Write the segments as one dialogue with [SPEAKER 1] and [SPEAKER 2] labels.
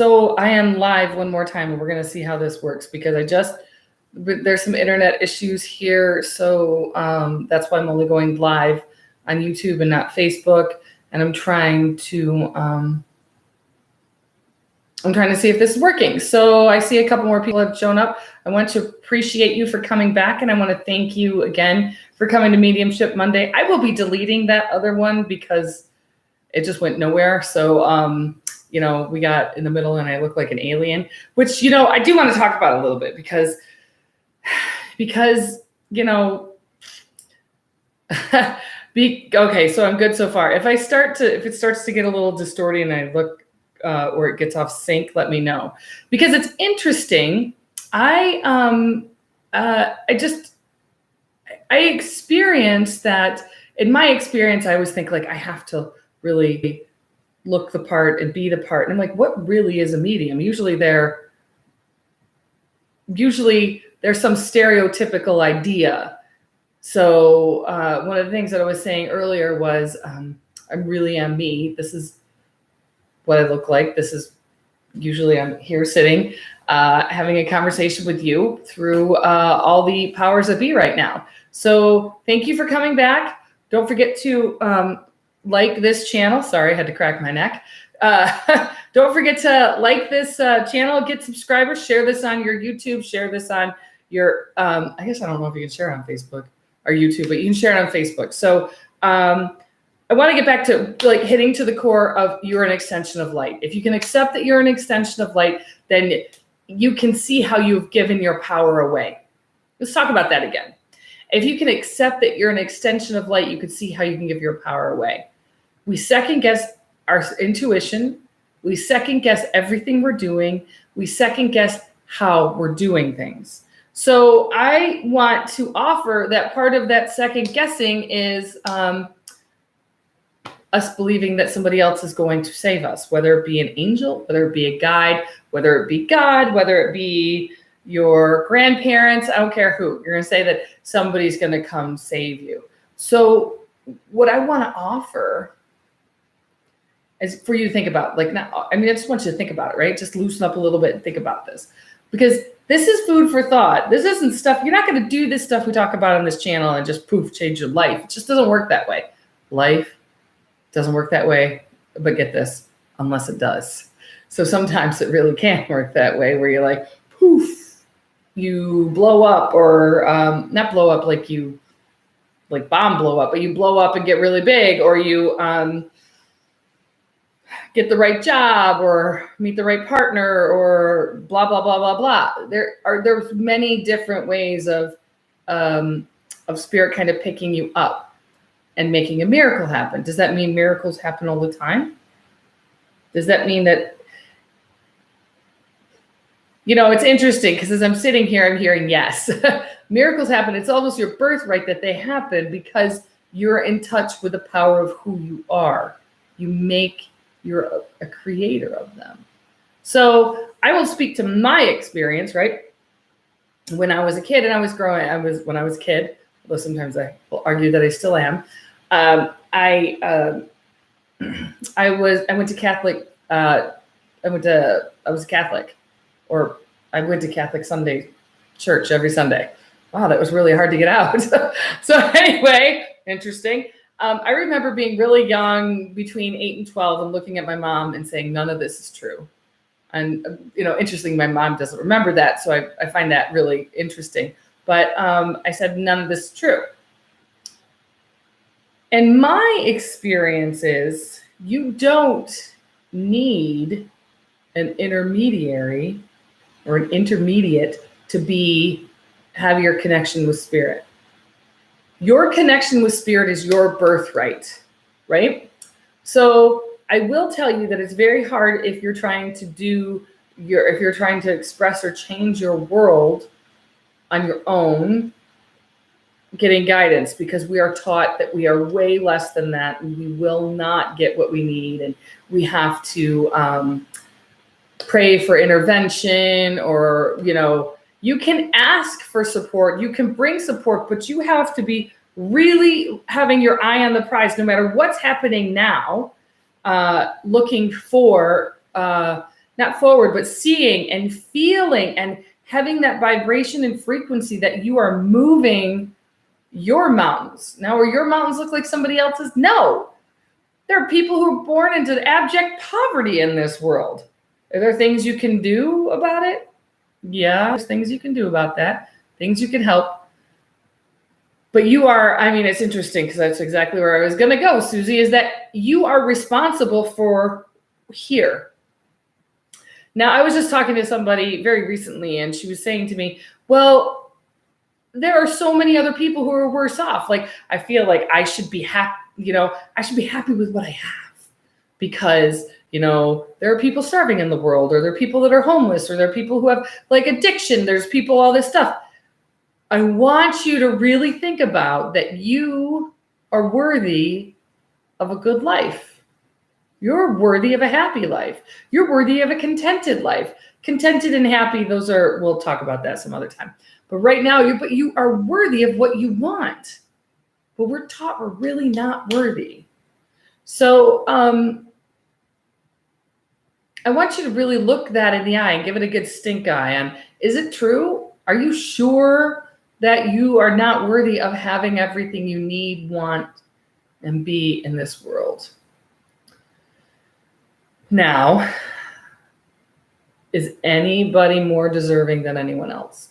[SPEAKER 1] So I am live one more time, and we're going to see how this works because there's some internet issues here. So that's why I'm only going live on YouTube and not Facebook. And I'm trying to see if this is working. So I see a couple more people have shown up. I want to appreciate you for coming back, and I want to thank you again for coming to Mediumship Monday. I will be deleting that other one because it just went nowhere. So, we got in the middle and I look like an alien, which, I do want to talk about a little bit because, okay, so I'm good so far. If it starts to get a little distorted and I look, or it gets off sync, let me know, because it's interesting. I experienced that. In my experience, I always think like I have to really look the part and be the part. And I'm like, what really is a medium? Usually there's some stereotypical idea. So one of the things that I was saying earlier was I really am me. This is what I look like. This is usually I'm here sitting, having a conversation with you through all the powers that be right now. So thank you for coming back. Don't forget to like this channel. Sorry, I had to crack my neck. Don't forget to like this channel, get subscribers, share this on your YouTube, share this on your, I guess I don't know if you can share it on Facebook or YouTube, but you can share it on Facebook. So I want to get back to like hitting to the core of you're an extension of light. If you can accept that you're an extension of light, then you can see how you've given your power away. Let's talk about that again. If you can accept that you're an extension of light, you can see how you can give your power away. We second guess our intuition. We second guess everything we're doing. We second guess how we're doing things. So I want to offer that part of that second guessing is us believing that somebody else is going to save us, whether it be an angel, whether it be a guide, whether it be God, whether it be your grandparents, I don't care who. You're going to say that somebody's going to come save you. So what I want to offer is for you to think about, I just want you to think about it, right? Just loosen up a little bit and think about this, because this is food for thought. This isn't stuff. You're not going to do this stuff we talk about on this channel and just poof, change your life. It just doesn't work that way. Life doesn't work that way, but get this, unless it does. So sometimes it really can't work that way where you're like, poof, you blow up, or not blow up like you, like bomb blow up, but you blow up and get really big, or you get the right job or meet the right partner or blah, blah, blah, blah, blah. There's many different ways of spirit kind of picking you up and making a miracle happen. Does that mean miracles happen all the time? Does that mean that, it's interesting because as I'm sitting here, I'm hearing yes, miracles happen. It's almost your birthright that they happen because you're in touch with the power of who you are. You're a creator of them. So I will speak to my experience, right? When I was a kid and when I was a kid, although sometimes I will argue that I still am. I went to Catholic Sunday church every Sunday. Wow, that was really hard to get out. So anyway, interesting. I remember being really young, between 8 and 12, and looking at my mom and saying, none of this is true. And, interesting, my mom doesn't remember that. So I find that really interesting. But I said, none of this is true. And my experience is you don't need an intermediary or an intermediate to have your connection with spirit. Your connection with spirit is your birthright, right? So I will tell you that it's very hard if you're trying to if you're trying to express or change your world on your own, getting guidance, because we are taught that we are way less than that and we will not get what we need, and we have to pray for intervention, or you can ask for support, you can bring support, but you have to be really having your eye on the prize, no matter what's happening now, looking for not not forward, but seeing and feeling and having that vibration and frequency that you are moving your mountains. Now, are your mountains look like somebody else's? No. There are people who are born into abject poverty in this world. Are there things you can do about it? Yeah, there's things you can do about that, things you can help. But you are, I mean, it's interesting because that's exactly where I was going to go, Susie, is that you are responsible for here. Now, I was just talking to somebody very recently, and she was saying to me, well, there are so many other people who are worse off. Like, I feel like I should be happy, I should be happy with what I have because, there are people starving in the world, or there are people that are homeless, or there are people who have like addiction. There's people, all this stuff. I want you to really think about that you are worthy of a good life. You're worthy of a happy life. You're worthy of a contented life. Contented and happy, we'll talk about that some other time. But right now, you are worthy of what you want. But we're taught we're really not worthy. So I want you to really look that in the eye and give it a good stink eye. And is it true? Are you sure that you are not worthy of having everything you need, want, and be in this world? Now, is anybody more deserving than anyone else?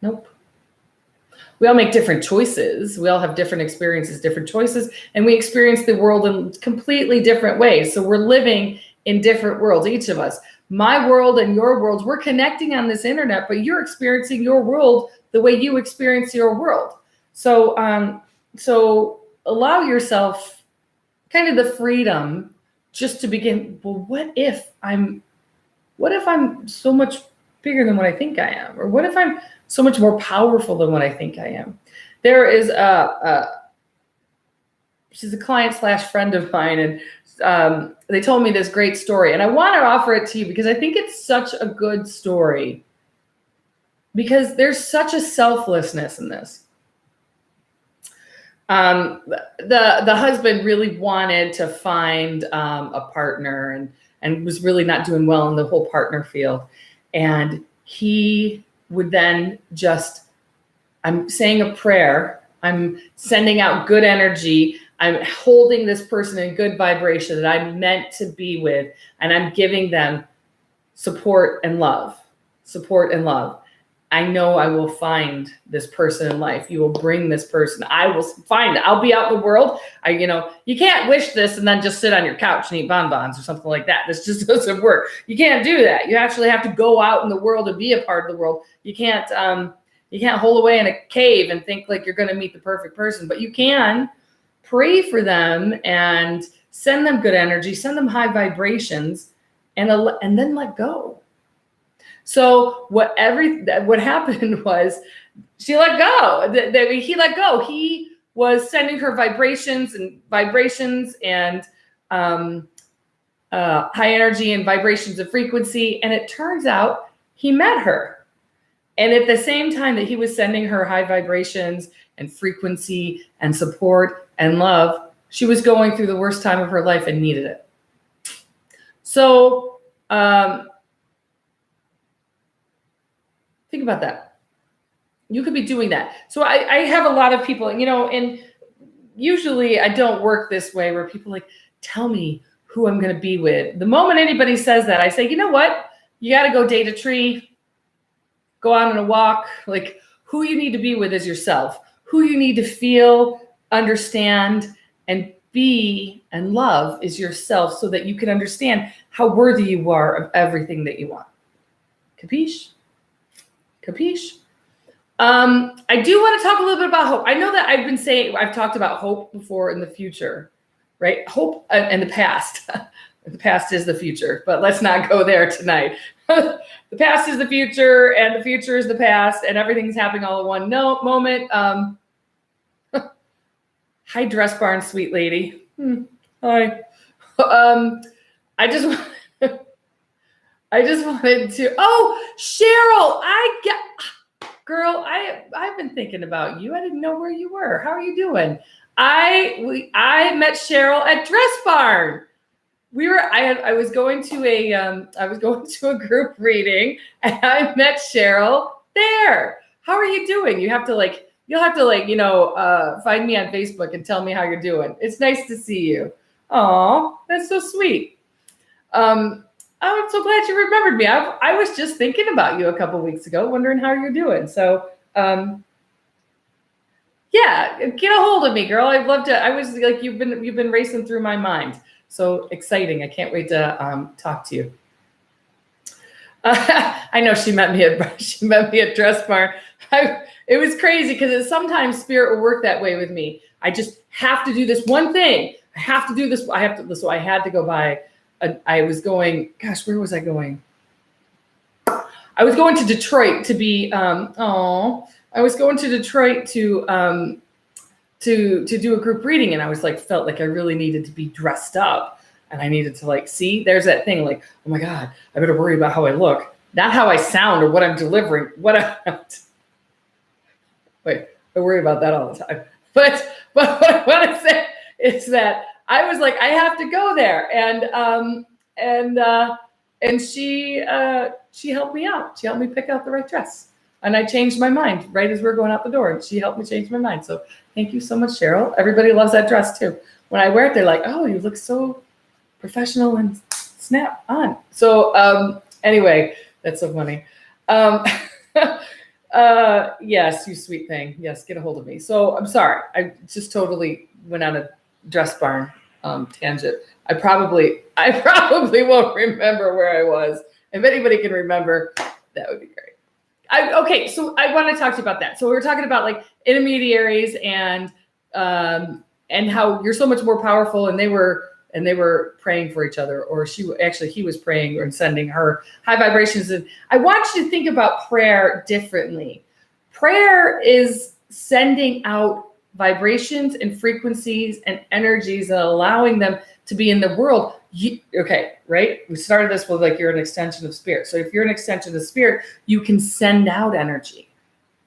[SPEAKER 1] Nope. We all make different choices. We all have different experiences, different choices, and we experience the world in completely different ways. So we're living in different worlds, each of us. My world and your world, we're connecting on this internet, but you're experiencing your world the way you experience your world. So, so allow yourself kind of the freedom just to begin. Well, what if I'm so much bigger than what I think I am? Or what if I'm so much more powerful than what I think I am? There is she's a client / friend of mine, and they told me this great story, and I want to offer it to you because I think it's such a good story, because there's such a selflessness in this. The husband really wanted to find a partner and was really not doing well in the whole partner field. And he would then I'm saying a prayer, I'm sending out good energy, I'm holding this person in good vibration that I'm meant to be with, and I'm giving them support and love. I know I will find this person in life. You will bring this person. I will find it. I'll be out in the world. You can't wish this and then just sit on your couch and eat bonbons or something like that. This just doesn't work. You can't do that. You actually have to go out in the world and be a part of the world. You can't hole away in a cave and think like you're going to meet the perfect person, but you can pray for them and send them good energy, send them high vibrations, and then let go. So what happened was she let go. He let go. He was sending her vibrations and high energy and vibrations of frequency. And it turns out he met her. And at the same time that he was sending her high vibrations and frequency and support and love, she was going through the worst time of her life and needed it. So, think about that. You could be doing that. So I have a lot of people, and usually I don't work this way where people tell me who I'm going to be with. The moment anybody says that, I say, you know what? You got to go date a tree, go out on a walk. Who you need to be with is yourself. Who you need to feel, understand, and be and love is yourself, so that you can understand how worthy you are of everything that you want. Capiche? I do want to talk a little bit about hope. I know that I've talked about hope before in the future, right? Hope in the past. The past is the future, but let's not go there tonight. The past is the future, and the future is the past, and everything's happening all in one moment. Hi, Dress Barn, sweet lady. Hi. I just wanted to. Oh, Cheryl, girl, I've been thinking about you. I didn't know where you were. How are you doing? I met Cheryl at Dress Barn. I was going to a group reading, and I met Cheryl there. How are you doing? You'll have to find me on Facebook and tell me how you're doing. It's nice to see you. Oh, that's so sweet. I'm so glad you remembered me. I was just thinking about you a couple weeks ago, wondering how you're doing. So, yeah, get a hold of me, girl. I'd love to. I was like, you've been racing through my mind. So exciting. I can't wait to talk to you. I know she met me at Dress Barn. It was crazy because sometimes spirit will work that way with me. I just have to do this one thing. I have to do this. So I had to go by. I was going. Gosh, where was I going? I was going to Detroit to be. I was going to Detroit to do a group reading, and I was like, felt like I really needed to be dressed up, and I needed to see, there's that thing like, oh my God, I better worry about how I look, not how I sound or what I'm delivering. Wait, I worry about that all the time. But what I want to say is that I was like, I have to go there, and she helped me out. She helped me pick out the right dress. And I changed my mind right as we were going out the door. And she helped me change my mind. So thank you so much, Cheryl. Everybody loves that dress too. When I wear it, they're like, oh, you look so professional and snap on. So anyway, that's so funny. Yes, you sweet thing. Yes, get a hold of me. So I'm sorry. I just totally went on a Dress Barn tangent. I probably won't remember where I was. If anybody can remember, that would be great. Okay, so I want to talk to you about that. So we were talking about intermediaries and how you're so much more powerful, and they were praying for each other, or he was praying and sending her high vibrations. And I want you to think about prayer differently. Prayer is sending out vibrations and frequencies and energies and allowing them to be in the world. Right? We started this with you're an extension of spirit. So if you're an extension of spirit, you can send out energy,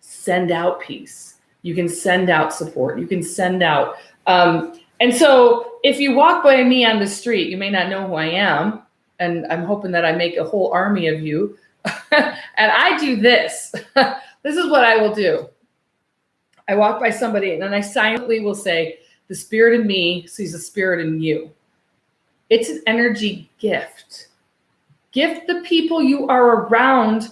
[SPEAKER 1] send out peace. You can send out support. You can send out. And so if you walk by me on the street, you may not know who I am. And I'm hoping that I make a whole army of you. And I do this. This is what I will do. I walk by somebody and then I silently will say, the spirit in me sees the spirit in you. It's an energy gift. Gift the people you are around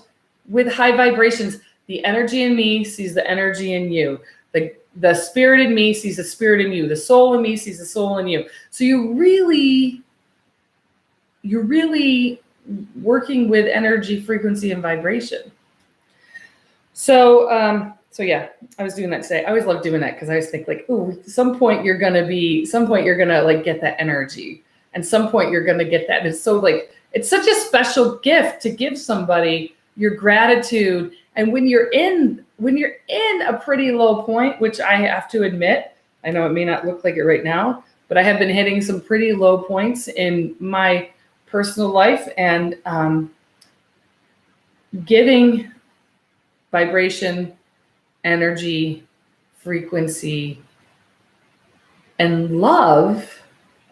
[SPEAKER 1] with high vibrations. The energy in me sees the energy in you. The spirit in me sees the spirit in you. The soul in me sees the soul in you. So you're really working with energy, frequency, and vibration. So yeah, I was doing that today. I always love doing that because I always think some point you're gonna get that energy. And some point you're going to get that. It's so it's such a special gift to give somebody your gratitude. And when you're in a pretty low point, which I have to admit, I know it may not look like it right now, but I have been hitting some pretty low points in my personal life, and giving vibration, energy, frequency, and love,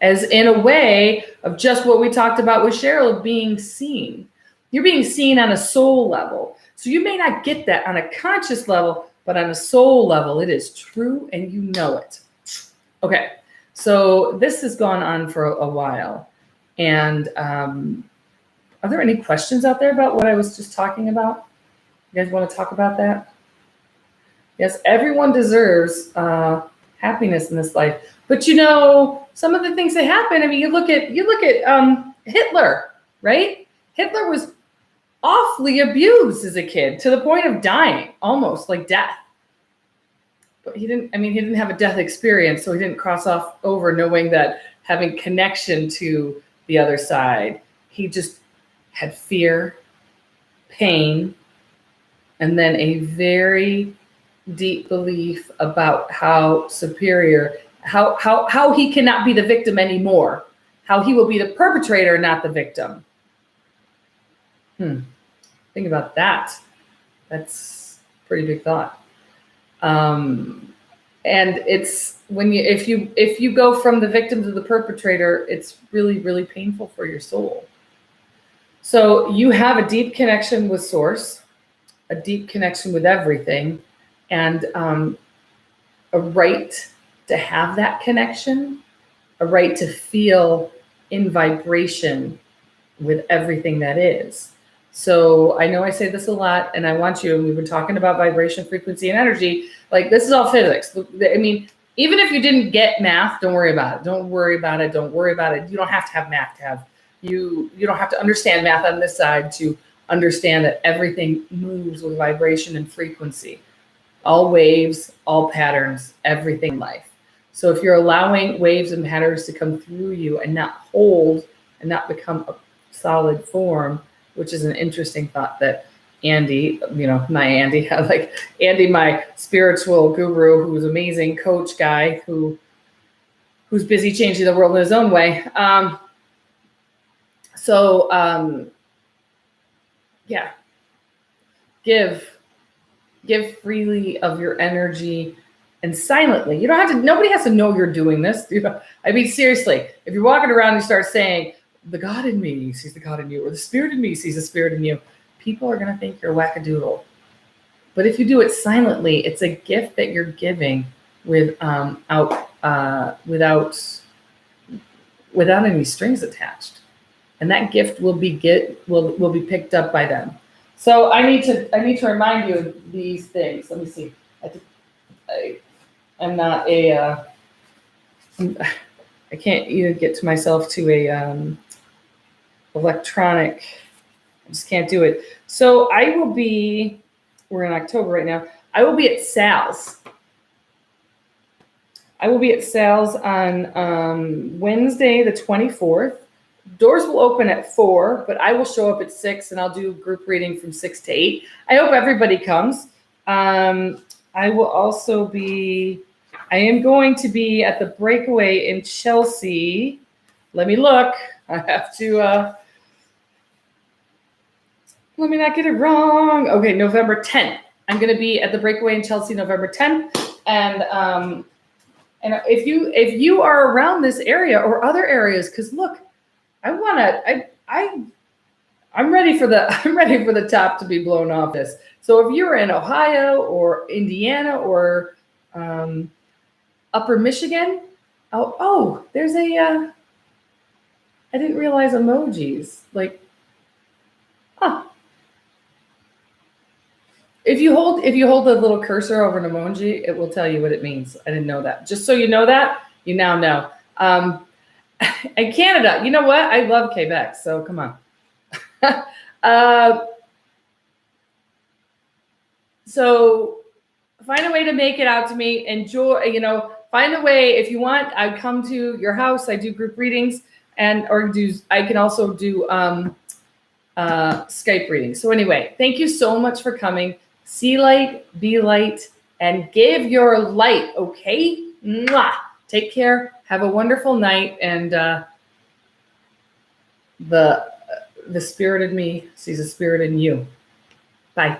[SPEAKER 1] as in a way of just what we talked about with Cheryl, being seen. You're being seen on a soul level. So you may not get that on a conscious level, but on a soul level, it is true and you know it. Okay, so this has gone on for a while. And are there any questions out there about what I was just talking about? You guys want to talk about that? Yes, everyone deserves happiness in this life. But some of the things that happen, I mean, you look at Hitler, right? Hitler was awfully abused as a kid to the point of dying, almost like death. But he didn't have a death experience, so he didn't cross over knowing that, having connection to the other side. He just had fear, pain, and then a very deep belief about how superior, how he cannot be the victim anymore, how he will be the perpetrator, not the victim. Think about that. That's a pretty big thought. And And it's when you if you go from the victim to the perpetrator, it's really, really painful for your soul. So you have a deep connection with source, a deep connection with everything, and a right to have that connection, a right to feel in vibration with everything that is. So I know I say this a lot, and I want you, and we've been talking about vibration, frequency, and energy. Like, this is all physics. I mean, even if you didn't get math, don't worry about it. Don't worry about it. Don't worry about it. You don't have to have math to have, you don't have to understand math on this side to understand that everything moves with vibration and frequency. All waves, all patterns, everything in life. So if you're allowing waves and patterns to come through you and not hold and not become a solid form, which is an interesting thought that Andy, my Andy, like Andy, my spiritual guru, who's an amazing coach guy who's busy changing the world in his own way. Yeah, give freely of your energy and silently. You don't have to, nobody has to know you're doing this. I mean, seriously, if you're walking around and you start saying, the God in me sees the God in you, or the spirit in me sees the spirit in you, people are going to think you're wackadoodle. But if you do it silently, it's a gift that you're giving without any strings attached. And that gift will be picked up by them. So I need to remind you of these things. Let me see. I'm not a I can't even get to myself to a electronic. I just can't do it. So I will be, we're in October right now. I will be at Sal's. I will be at Sal's on Wednesday, the 24th. Doors will open at 4, but I will show up at 6 and I'll do group reading from 6 to 8. I hope everybody comes. I will also be, I am going to be at the Breakaway in Chelsea. Let me look. I have to, let me not get it wrong. Okay, November 10th. I'm going to be at the Breakaway in Chelsea, November 10th. And if you are around this area or other areas, because look, I'm ready for the top to be blown off this. So if you're in Ohio or Indiana or Upper Michigan, there's I didn't realize emojis. Like, If you hold the little cursor over an emoji, it will tell you what it means. I didn't know that. Just so you know that, you now know. And Canada, you know what? I love Quebec, so come on. So find a way to make it out to me. Enjoy, find a way. If you want, I come to your house. I do group readings, I can also do Skype readings. So anyway, thank you so much for coming. See light, be light, and give your light, okay? Mwah! Take care. Have a wonderful night, and the spirit in me sees a spirit in you. Bye.